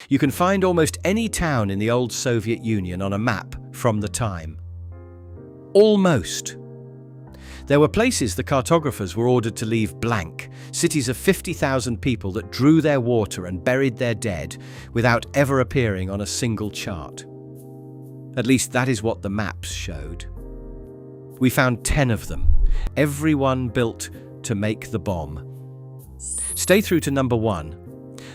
You can find almost any town in the old Soviet Union on a map from the time. Almost. There were places the cartographers were ordered to leave blank, cities of 50,000 people that drew their water and buried their dead without ever appearing on a single chart. At least that is what the maps showed. We found 10 of them, every one built to make the bomb. Stay through to number 1,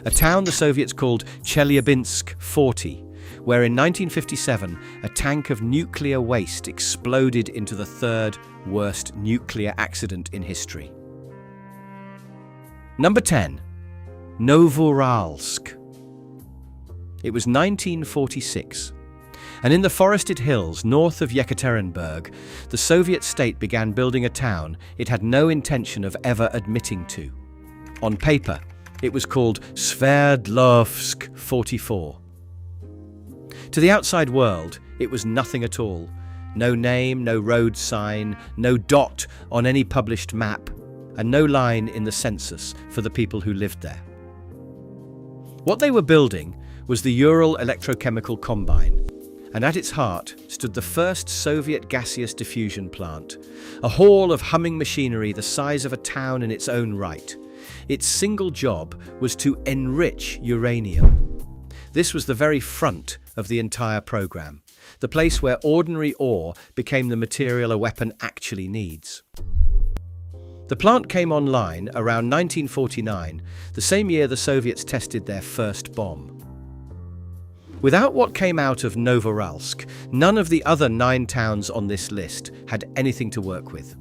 a town the Soviets called Chelyabinsk 40, where in 1957 a tank of nuclear waste exploded into the third worst nuclear accident in history. Number 10, Novouralsk. It was 1946, and in the forested hills north of Yekaterinburg, the Soviet state began building a town it had no intention of ever admitting to. On paper, it was called Sverdlovsk 44. To the outside world, it was nothing at all. No name, no road sign, no dot on any published map, and no line in the census for the people who lived there. What they were building was the Ural Electrochemical Combine, and at its heart stood the first Soviet gaseous diffusion plant, a hall of humming machinery the size of a town in its own right. Its single job was to enrich uranium. This was the very front of the entire program, the place where ordinary ore became the material a weapon actually needs. The plant came online around 1949, the same year the Soviets tested their first bomb. Without what came out of Novouralsk, none of the other 9 towns on this list had anything to work with.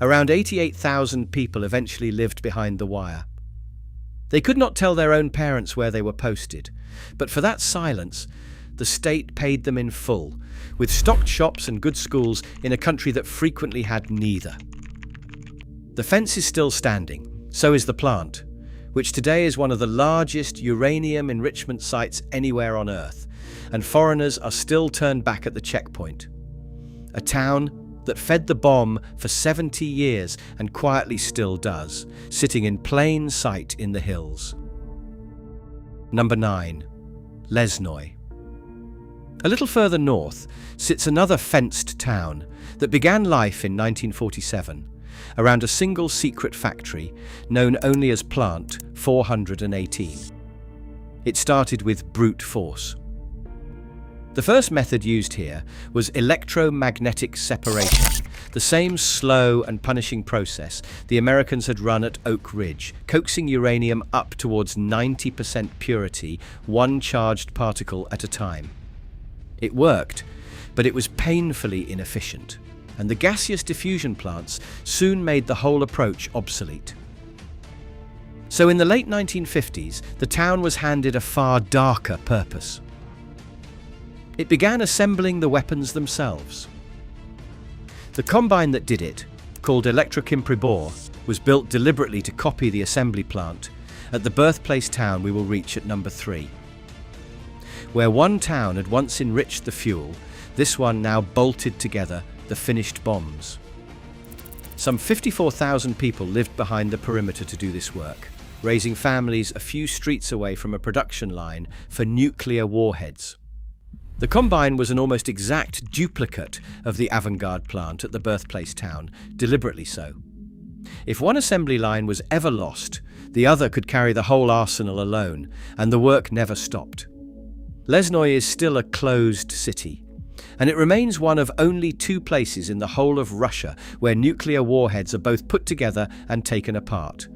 Around 88,000 people eventually lived behind the wire. They could not tell their own parents where they were posted, but for that silence, the state paid them in full, with stocked shops and good schools in a country that frequently had neither. The fence is still standing, so is the plant, which today is one of the largest uranium enrichment sites anywhere on Earth, and foreigners are still turned back at the checkpoint. A town that fed the bomb for 70 years and quietly still does, sitting in plain sight in the hills. Number 9, Lesnoy. A little further north sits another fenced town that began life in 1947 around a single secret factory known only as Plant 418. It started with brute force. The first method used here was electromagnetic separation, the same slow and punishing process the Americans had run at Oak Ridge, coaxing uranium up towards 90% purity, one charged particle at a time. It worked, but it was painfully inefficient, and the gaseous diffusion plants soon made the whole approach obsolete. So in the late 1950s, the town was handed a far darker purpose. It began assembling the weapons themselves. The combine that did it, called Elektrochimpribor, was built deliberately to copy the assembly plant at the birthplace town we will reach at number 3. Where one town had once enriched the fuel, this one now bolted together the finished bombs. Some 54,000 people lived behind the perimeter to do this work, raising families a few streets away from a production line for nuclear warheads. The combine was an almost exact duplicate of the avant-garde plant at the birthplace town, deliberately so. If one assembly line was ever lost, the other could carry the whole arsenal alone, and the work never stopped. Lesnoy is still a closed city, and it remains one of only 2 places in the whole of Russia where nuclear warheads are both put together and taken apart.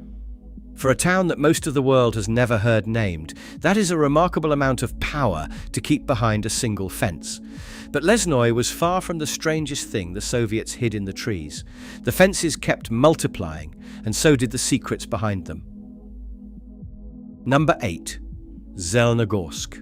For a town that most of the world has never heard named, that is a remarkable amount of power to keep behind a single fence. But Lesnoy was far from the strangest thing the Soviets hid in the trees. The fences kept multiplying, and so did the secrets behind them. Number 8, Zhelenogorsk.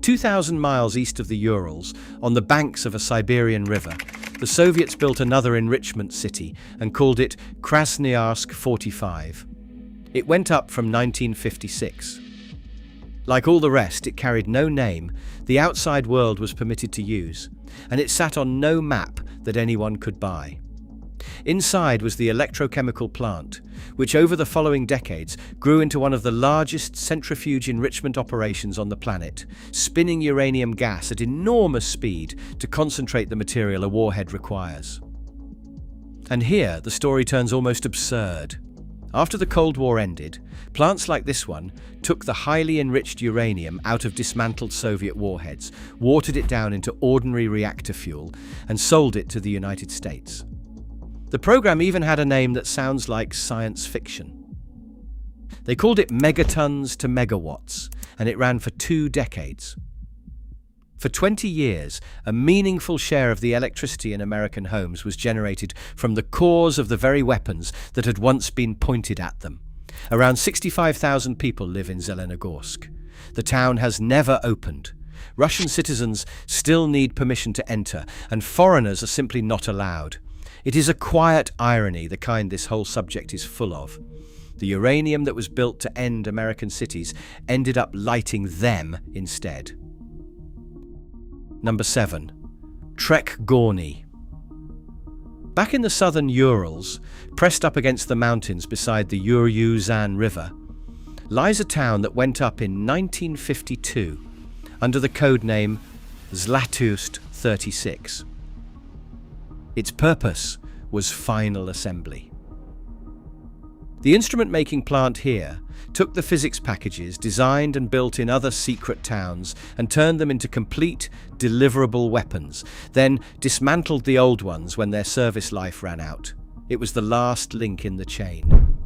2,000 miles east of the Urals, on the banks of a Siberian river, the Soviets built another enrichment city and called it Krasnoyarsk 45. It went up from 1956. Like all the rest, it carried no name the outside world was permitted to use, and it sat on no map that anyone could buy. Inside was the electrochemical plant, which over the following decades grew into one of the largest centrifuge enrichment operations on the planet, spinning uranium gas at enormous speed to concentrate the material a warhead requires. And here, the story turns almost absurd. After the Cold War ended, plants like this one took the highly enriched uranium out of dismantled Soviet warheads, watered it down into ordinary reactor fuel, and sold it to the United States. The program even had a name that sounds like science fiction. They called it megatons to megawatts, and it ran for 2 decades. For 20 years, a meaningful share of the electricity in American homes was generated from the cores of the very weapons that had once been pointed at them. Around 65,000 people live in Zelenogorsk. The town has never opened. Russian citizens still need permission to enter, and foreigners are simply not allowed. It is a quiet irony, the kind this whole subject is full of. The uranium that was built to end American cities ended up lighting them instead. Number 7. Trekhgorny. Back in the southern Urals, pressed up against the mountains beside the Ur-Uzan River, lies a town that went up in 1952 under the code name Zlatust 36. Its purpose was final assembly. The instrument-making plant here took the physics packages designed and built in other secret towns and turned them into complete, deliverable weapons, then dismantled the old ones when their service life ran out. It was the last link in the chain.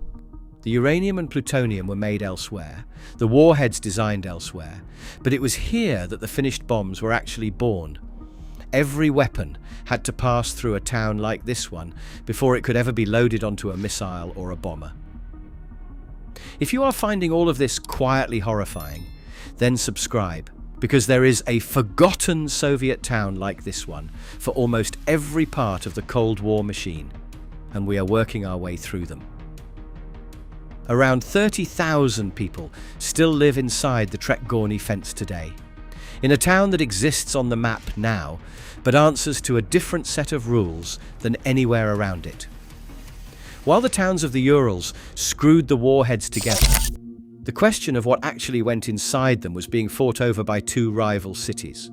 The uranium and plutonium were made elsewhere, the warheads designed elsewhere, but it was here that the finished bombs were actually born. Every weapon had to pass through a town like this one before it could ever be loaded onto a missile or a bomber. If you are finding all of this quietly horrifying, then subscribe, because there is a forgotten Soviet town like this one for almost every part of the Cold War machine, and we are working our way through them. Around 30,000 people still live inside the Trekhgorny fence today, in a town that exists on the map now, but answers to a different set of rules than anywhere around it. While the towns of the Urals screwed the warheads together, the question of what actually went inside them was being fought over by 2 rival cities.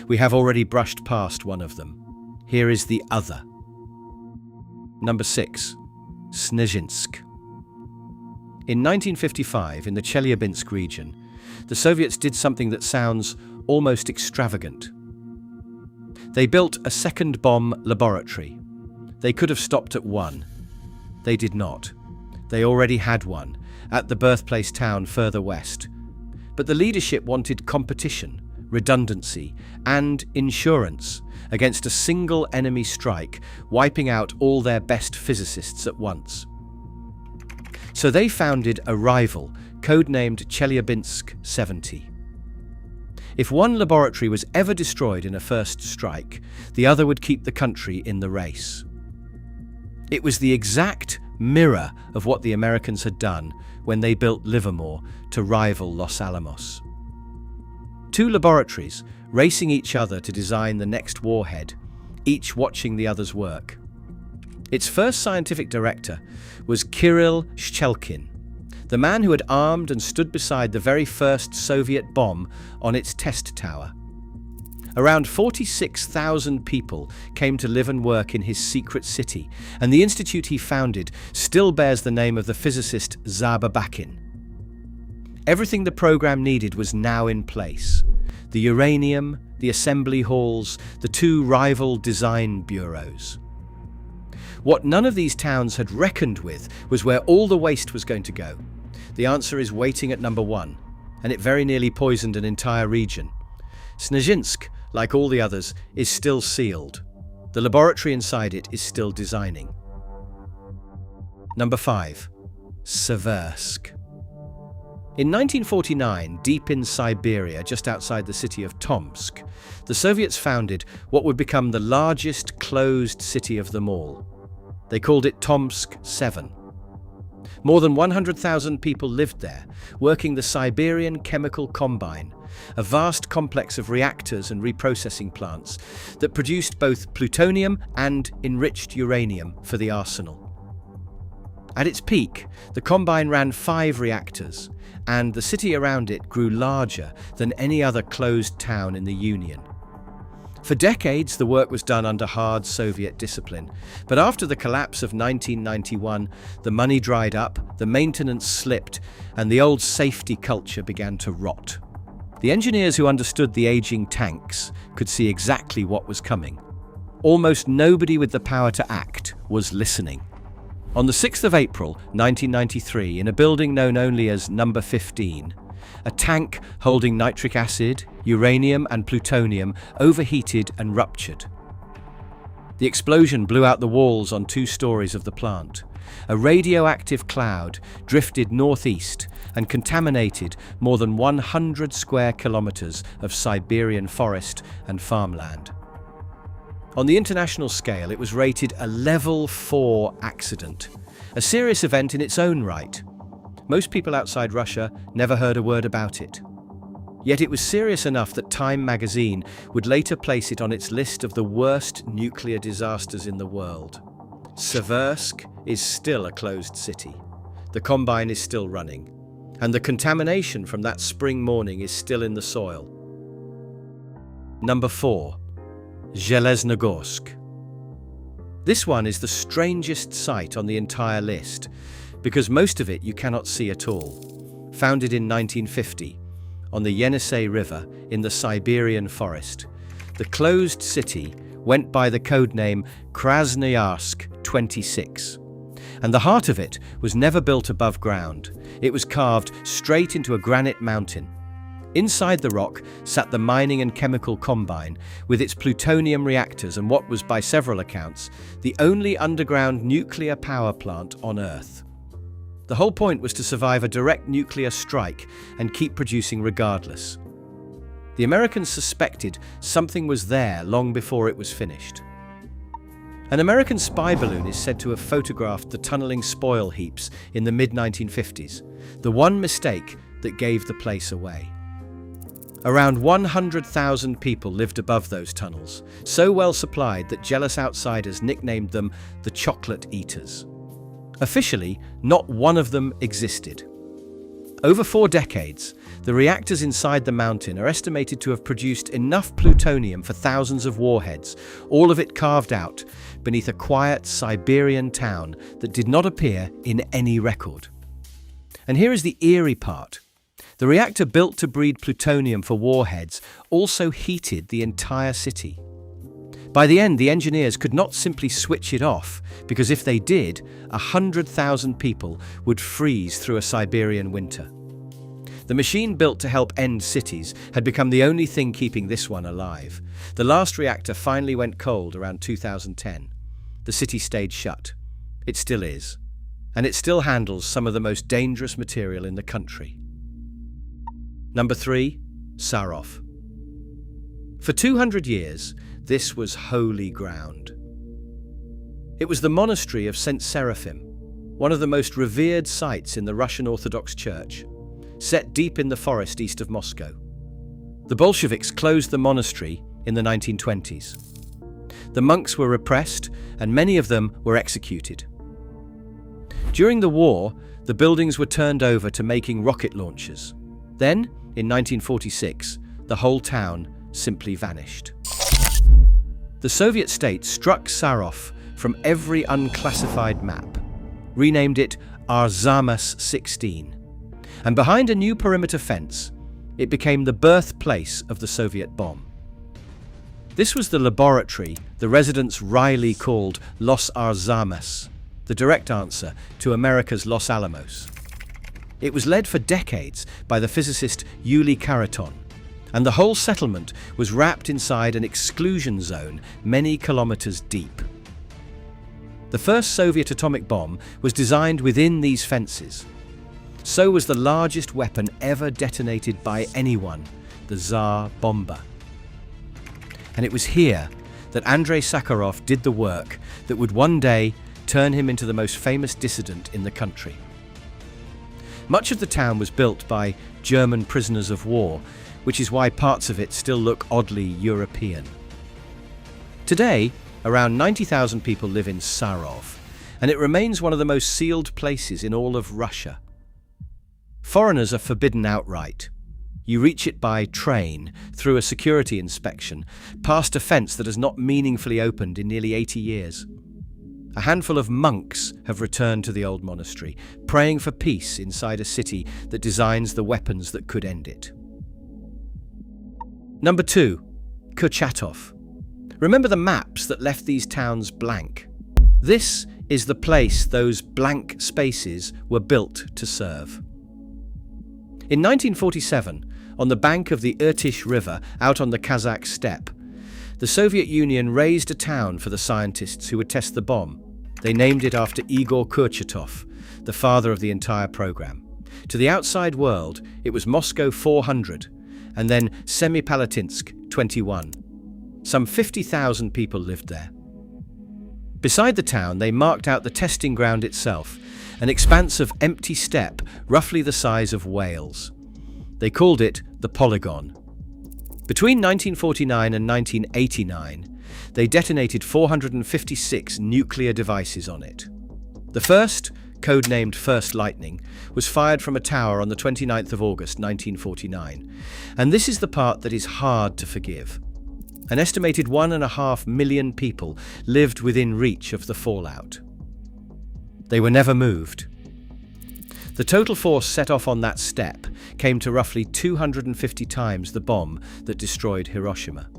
We have already brushed past one of them. Here is the other. Number 6. Snezhinsk. In 1955, in the Chelyabinsk region, the Soviets did something that sounds almost extravagant. They built a second bomb laboratory. They could have stopped at one. They did not. They already had one, at the Birthplace town further west. But the leadership wanted competition, redundancy, and insurance against a single enemy strike, wiping out all their best physicists at once. So they founded a rival, codenamed Chelyabinsk 70. If one laboratory was ever destroyed in a first strike, the other would keep the country in the race. It was the exact mirror of what the Americans had done when they built Livermore to rival Los Alamos. 2 laboratories racing each other to design the next warhead, each watching the other's work. Its first scientific director was Kirill Shchelkin, the man who had armed and stood beside the very first Soviet bomb on its test tower. Around 46,000 people came to live and work in his secret city, and the institute he founded still bears the name of the physicist Tsar Babakin. Everything the program needed was now in place. The uranium, the assembly halls, the 2 rival design bureaus. What none of these towns had reckoned with was where all the waste was going to go. The answer is waiting at number 1, and it very nearly poisoned an entire region. Snezhinsk, like all the others, is still sealed. The laboratory inside it is still designing. Number 5. Seversk. In 1949, deep in Siberia, just outside the city of Tomsk, the Soviets founded what would become the largest closed city of them all. They called it Tomsk 7. More than 100,000 people lived there, working the Siberian Chemical Combine, a vast complex of reactors and reprocessing plants that produced both plutonium and enriched uranium for the arsenal. At its peak, the combine ran 5 reactors, and the city around it grew larger than any other closed town in the Union. For decades, the work was done under hard Soviet discipline, but after the collapse of 1991, the money dried up, the maintenance slipped, and the old safety culture began to rot. The engineers who understood the aging tanks could see exactly what was coming. Almost nobody with the power to act was listening. On the 6th of April 1993, in a building known only as Number 15, a tank holding nitric acid, uranium and plutonium overheated and ruptured. The explosion blew out the walls on 2 stories of the plant. A radioactive cloud drifted northeast and contaminated more than 100 square kilometers of Siberian forest and farmland. On the international scale, it was rated a Level 4 accident, a serious event in its own right. Most people outside Russia never heard a word about it. Yet it was serious enough that Time magazine would later place it on its list of the worst nuclear disasters in the world. Seversk is still a closed city. The combine is still running, and the contamination from that spring morning is still in the soil. Number 4. Zheleznogorsk. This one is the strangest site on the entire list, because most of it you cannot see at all. Founded in 1950, on the Yenisei River in the Siberian forest, the closed city went by the codename Krasnoyarsk 26. And the heart of it was never built above ground. It was carved straight into a granite mountain. Inside the rock sat the mining and chemical combine with its plutonium reactors and what was, by several accounts, the only underground nuclear power plant on Earth. The whole point was to survive a direct nuclear strike and keep producing regardless. The Americans suspected something was there long before it was finished. An American spy balloon is said to have photographed the tunneling spoil heaps in the mid-1950s, the one mistake that gave the place away. Around 100,000 people lived above those tunnels, so well supplied that jealous outsiders nicknamed them the Chocolate Eaters. Officially, not one of them existed. Over 4 decades, the reactors inside the mountain are estimated to have produced enough plutonium for thousands of warheads, all of it carved out beneath a quiet Siberian town that did not appear in any record. And here is the eerie part. The reactor built to breed plutonium for warheads also heated the entire city. By the end, the engineers could not simply switch it off, because if they did, 100,000 people would freeze through a Siberian winter. The machine built to help end cities had become the only thing keeping this one alive. The last reactor finally went cold around 2010. The city stayed shut. It still is. And it still handles some of the most dangerous material in the country. Number 3. Sarov. For 200 years, this was holy ground. It was the monastery of St. Seraphim, one of the most revered sites in the Russian Orthodox Church, set deep in the forest east of Moscow. The Bolsheviks closed the monastery in the 1920s. The monks were repressed, and many of them were executed. During the war, the buildings were turned over to making rocket launchers. Then, in 1946, the whole town simply vanished. The Soviet state struck Sarov from every unclassified map, renamed it Arzamas 16, and behind a new perimeter fence, it became the birthplace of the Soviet bomb. This was the laboratory the residents wryly called Los Arzamas, the direct answer to America's Los Alamos. It was led for decades by the physicist Yuli Khariton, and the whole settlement was wrapped inside an exclusion zone many kilometers deep. The first Soviet atomic bomb was designed within these fences. So was the largest weapon ever detonated by anyone, the Tsar Bomba. And it was here that Andrei Sakharov did the work that would one day turn him into the most famous dissident in the country. Much of the town was built by German prisoners of war, which is why parts of it still look oddly European. Today, around 90,000 people live in Sarov, and it remains one of the most sealed places in all of Russia. Foreigners are forbidden outright. You reach it by train, through a security inspection, past a fence that has not meaningfully opened in nearly 80 years. A handful of monks have returned to the old monastery, praying for peace inside a city that designs the weapons that could end it. Number 2. Kurchatov. Remember the maps that left these towns blank? This is the place those blank spaces were built to serve. In 1947, on the bank of the Irtysh River out on the Kazakh steppe, the Soviet Union raised a town for the scientists who would test the bomb. They named it after Igor Kurchatov, the father of the entire program. To the outside world, it was Moscow 400, and then Semipalatinsk 21. Some 50,000 people lived there. Beside the town, they marked out the testing ground itself, an expanse of empty steppe roughly the size of Wales. They called it the Polygon. Between 1949 and 1989, they detonated 456 nuclear devices on it. The first, codenamed First Lightning, was fired from a tower on the 29th of August 1949, and this is the part that is hard to forgive. An estimated 1.5 million people lived within reach of the fallout. They were never moved. The total force set off on that steppe came to roughly 250 times the bomb that destroyed Hiroshima.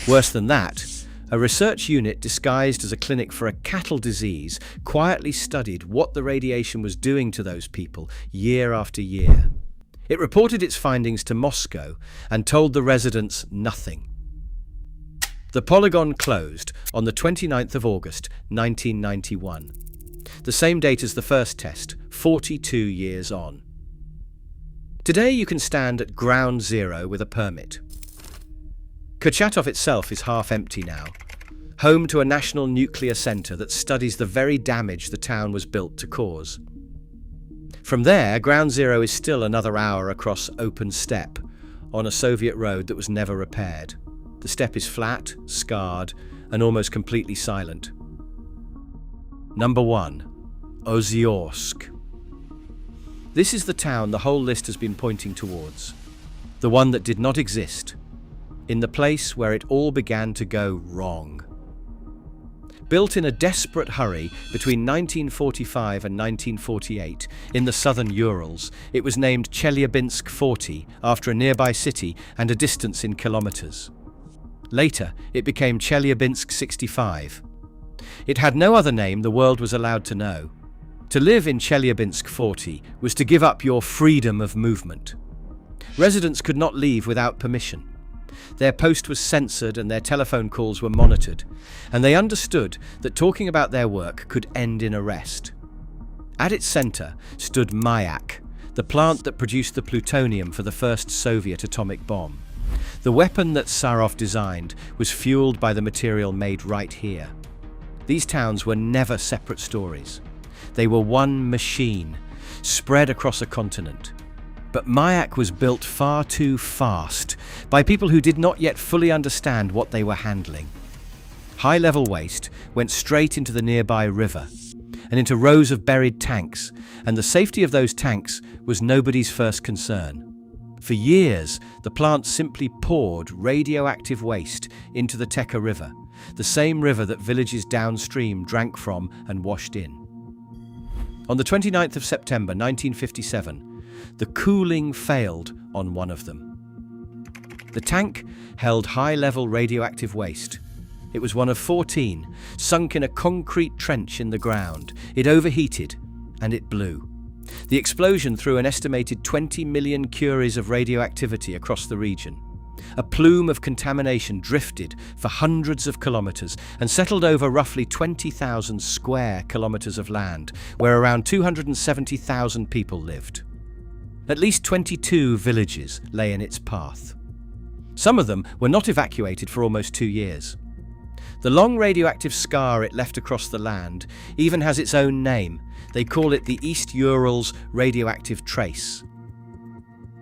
Worse than that, a research unit disguised as a clinic for a cattle disease quietly studied what the radiation was doing to those people year after year. It reported its findings to Moscow and told the residents nothing. The Polygon closed on the 29th of August 1991, the same date as the first test, 42 years on. Today you can stand at ground zero with a permit. Kurchatov itself is half empty now, home to a national nuclear center that studies the very damage the town was built to cause. From there, ground zero is still another hour across open steppe on a Soviet road that was never repaired. The steppe is flat, scarred, and almost completely silent. Number 1. Ozyorsk. This is the town the whole list has been pointing towards. The one that did not exist. In the place where it all began to go wrong. Built in a desperate hurry between 1945 and 1948 in the southern Urals, it was named Chelyabinsk 40 after a nearby city and a distance in kilometers. Later, it became Chelyabinsk 65. It had no other name the world was allowed to know. To live in Chelyabinsk 40 was to give up your freedom of movement. Residents could not leave without permission. Their post was censored and their telephone calls were monitored, and they understood that talking about their work could end in arrest. At its center stood Mayak, the plant that produced the plutonium for the first Soviet atomic bomb. The weapon that Sarov designed was fueled by the material made right here. These towns were never separate stories. They were one machine, spread across a continent. But Mayak was built far too fast by people who did not yet fully understand what they were handling. High-level waste went straight into the nearby river and into rows of buried tanks, and the safety of those tanks was nobody's first concern. For years, the plant simply poured radioactive waste into the Teka River, the same river that villages downstream drank from and washed in. On the 29th of September 1957, the cooling failed on one of them. The tank held high-level radioactive waste. It was one of 14, sunk in a concrete trench in the ground. It overheated, and it blew. The explosion threw an estimated 20 million curies of radioactivity across the region. A plume of contamination drifted for hundreds of kilometers and settled over roughly 20,000 square kilometers of land, where around 270,000 people lived. At least 22 villages lay in its path. Some of them were not evacuated for almost 2 years. The long radioactive scar it left across the land even has its own name, They call it the East Urals radioactive trace.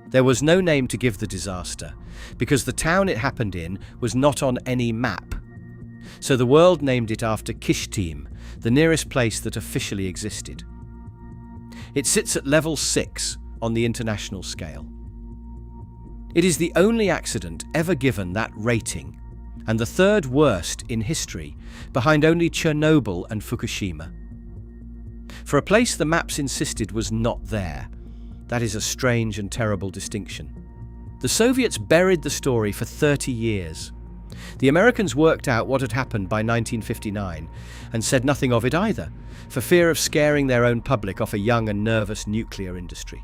There was no name to give the disaster, because the town it happened in was not on any map. So the world named it after Kyshtym, the nearest place that officially existed. It sits at level 6 on the international scale. It is the only accident ever given that rating, and the third worst in history, behind only Chernobyl and Fukushima. For a place the maps insisted was not there, that is a strange and terrible distinction. The Soviets buried the story for 30 years. The Americans worked out what had happened by 1959 and said nothing of it either, for fear of scaring their own public off a young and nervous nuclear industry.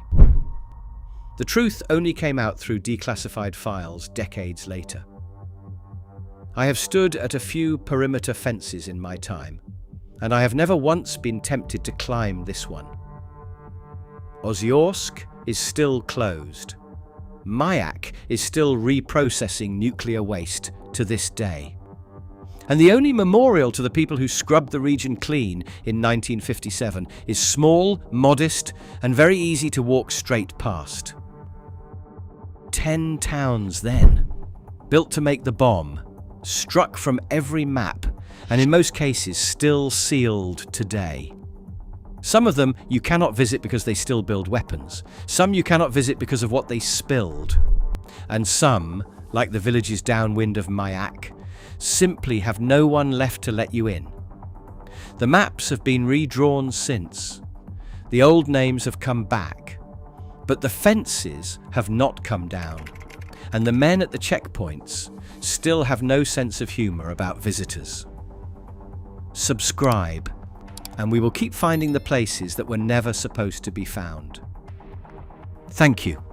The truth only came out through declassified files decades later. I have stood at a few perimeter fences in my time, and I have never once been tempted to climb this one. Ozyorsk is still closed. Mayak is still reprocessing nuclear waste to this day. And the only memorial to the people who scrubbed the region clean in 1957 is small, modest, and very easy to walk straight past. 10 towns then, built to make the bomb, struck from every map, and in most cases still sealed today. Some of them you cannot visit because they still build weapons. Some you cannot visit because of what they spilled. And some, like the villages downwind of Mayak, simply have no one left to let you in. The maps have been redrawn since. The old names have come back. But the fences have not come down, and the men at the checkpoints still have no sense of humour about visitors. Subscribe, and we will keep finding the places that were never supposed to be found. Thank you.